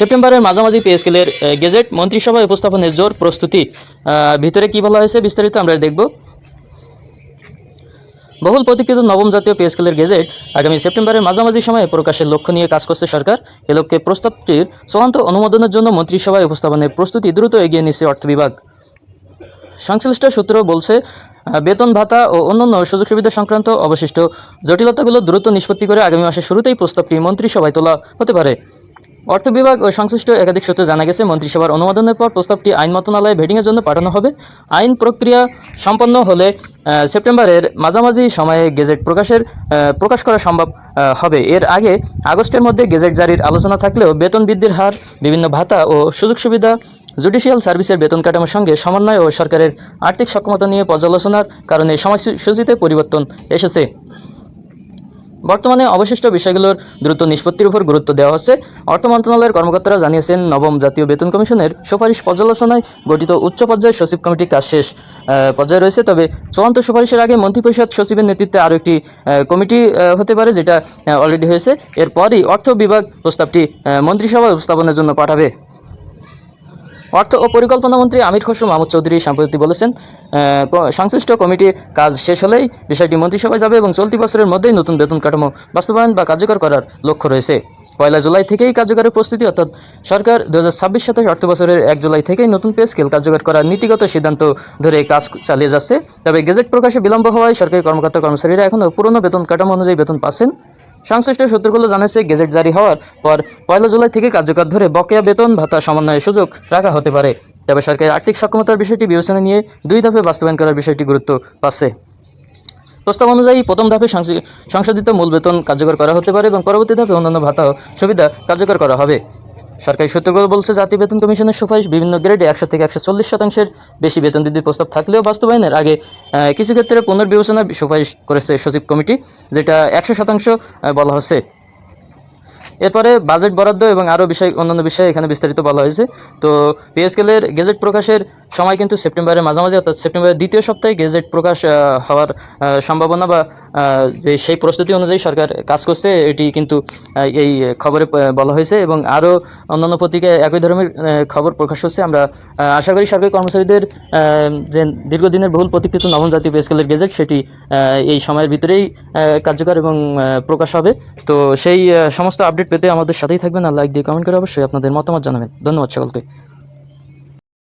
সেপ্টেম্বরের মাঝামাঝি পে স্কেলের গেজেট মন্ত্রিসভায় উপস্থাপনের জোর প্রস্তুতি। ভিতরে কি বলা হয়েছে বিস্তারিত আমরা দেখব। বহুল প্রতীক্ষিত নবম জাতীয় পে স্কেলের গেজেট আগামী সেপ্টেম্বরের মাঝামাঝি সময়ে প্রকাশের লক্ষ্য নিয়ে কাজ করছে সরকার। এ লক্ষ্যে প্রস্তাবটির চূড়ান্ত অনুমোদনের জন্য মন্ত্রিসভায় উপস্থাপনের প্রস্তুতি দ্রুত এগিয়ে নিচ্ছে অর্থ বিভাগ। সংশ্লিষ্ট সূত্র বলছে, বেতন ভাতা ও অন্যান্য সুযোগ সুবিধা সংক্রান্ত অবশিষ্ট জটিলতাগুলো দ্রুত নিষ্পত্তি করে আগামী মাসের শুরুতেই প্রস্তাবটি মন্ত্রিসভায় তোলা হতে পারে। অর্থ বিভাগ ও সংশ্লিষ্ট একাধিক সূত্রে জানা গেছে, মন্ত্রিসভার অনুমোদনের পর প্রস্তাবটি আইন মন্ত্রণালয়ে ভেটিংয়ের জন্য পাঠানো হবে। আইন প্রক্রিয়া সম্পন্ন হলে সেপ্টেম্বরের মাঝামাঝি সময়ে গেজেট প্রকাশ করা সম্ভব হবে। এর আগে আগস্টের মধ্যে গেজেট জারির আলোচনা থাকলেও বেতন বৃদ্ধির হার, বিভিন্ন ভাতা ও সুযোগ সুবিধা, জুডিশিয়াল সার্ভিসের বেতন কাঠামোর সঙ্গে সমন্বয় ও সরকারের আর্থিক সক্ষমতা নিয়ে পর্যালোচনার কারণে সময়সূচিতে পরিবর্তন এসেছে। বর্তমানে অবশিষ্ট বিষয়গুলোর দ্রুত নিষ্পত্তির উপর গুরুত্ব দেওয়া হচ্ছে। অর্থ মন্ত্রণালয়ের কর্মকর্তারা জানিয়েছেন, নবম জাতীয় বেতন কমিশনের সুপারিশ পর্যালোচনায় গঠিত উচ্চ পর্যায়ের সচিব কমিটি কাজ শেষ পর্যায়ে রয়েছে। তবে চূড়ান্ত সুপারিশের আগে মন্ত্রিপরিষদ সচিবের নেতৃত্বে আরও একটি কমিটি হতে পারে, যেটা অলরেডি হয়েছে। এরপরই অর্থ বিভাগ প্রস্তাবটি মন্ত্রিসভায় উপস্থাপনের জন্য পাঠাবে। অর্থ ও পরিকল্পনা মন্ত্রী আমির খসরু মাহমুদ চৌধুরী সম্প্রতি বলেছেন, সংশ্লিষ্ট কমিটির কাজ শেষ হলেই বিষয়টি মন্ত্রিসভায় যাবে এবং চলতি বছরের মধ্যেই নতুন বেতন কাঠামো বাস্তবায়ন বা কার্যকর করার লক্ষ্য রয়েছে। 1 জুলাই থেকেই কার্যকরের প্রস্তুতি, অর্থাৎ সরকার 2026-27 অর্থ বছরের 1 জুলাই থেকেই নতুন পে স্কেল কার্যকর করার নীতিগত সিদ্ধান্ত ধরে কাজ চালিয়ে যাচ্ছে। তবে গেজেট প্রকাশে বিলম্ব হওয়ায় সরকারি কর্মকর্তা কর্মচারীরা এখনও পুরনো বেতন কাঠামো অনুযায়ী বেতন পাচ্ছেন। সংশ্লিষ্ট সূত্রগুলো জানাচ্ছে, গেজেট জারি হওয়ার পর 1 জুলাই থেকে কার্যকর ধরে বকেয়া বেতন ভাতা সমন্বয়ের সুযোগ রাখা হতে পারে। তবে সরকারের আর্থিক সক্ষমতার বিষয়টি বিবেচনা নিয়ে 2 ধাপে বাস্তবায়ন করার বিষয়টি গুরুত্ব পাচ্ছে। প্রস্তাব অনুযায়ী প্রথম ধাপে সংশোধিত মূল বেতন কার্যকর করা হতে পারে এবং পরবর্তী ধাপে অন্যান্য ভাতা ও সুবিধা কার্যকর করা হবে। সরকারি সূত্রগুলো বলছে, জাতীয় বেতন কমিশনের সুপারিশ বিভিন্ন গ্রেডে 100 থেকে 140% বেশি বেতন বৃদ্ধির প্রস্তাব থাকলেও বাস্তবায়নের আগে কিছু ক্ষেত্রে পুনর্বিবেচনার সুপারিশ করেছে সচিব কমিটি, যেটা 100% বলা হচ্ছে। এরপরে বাজেট বরাদ্দ এবং আরও অন্যান্য বিষয়ে এখানে বিস্তারিত বলা হয়েছে। তো পে স্কেলের গেজেট প্রকাশের সময় কিন্তু সেপ্টেম্বরের মাঝামাঝি, অর্থাৎ সেপ্টেম্বরের দ্বিতীয় সপ্তাহে গেজেট প্রকাশ হওয়ার সম্ভাবনা বা যে সেই প্রস্তুতি অনুযায়ী সরকার কাজ করছে, এটি কিন্তু এই খবরে বলা হয়েছে এবং আরও অন্যান্য পত্রিকায় একই ধরনের খবর প্রকাশ হচ্ছে। আমরা আশা করি সরকারি কর্মচারীদের যে দীর্ঘদিনের বহুল প্রতীক্ষিত নবম জাতীয় পে স্কেলের গেজেট, সেটি এই সময়ের ভিতরেই কার্যকর এবং প্রকাশ হবে। তো সেই সমস্ত আপডেট পেতে আমাদের সাথেই থাকবেন আর লাইক দিয়ে কমেন্ট করে অবশ্যই আপনাদের মতামত জানাবেন। ধন্যবাদ সকলকে।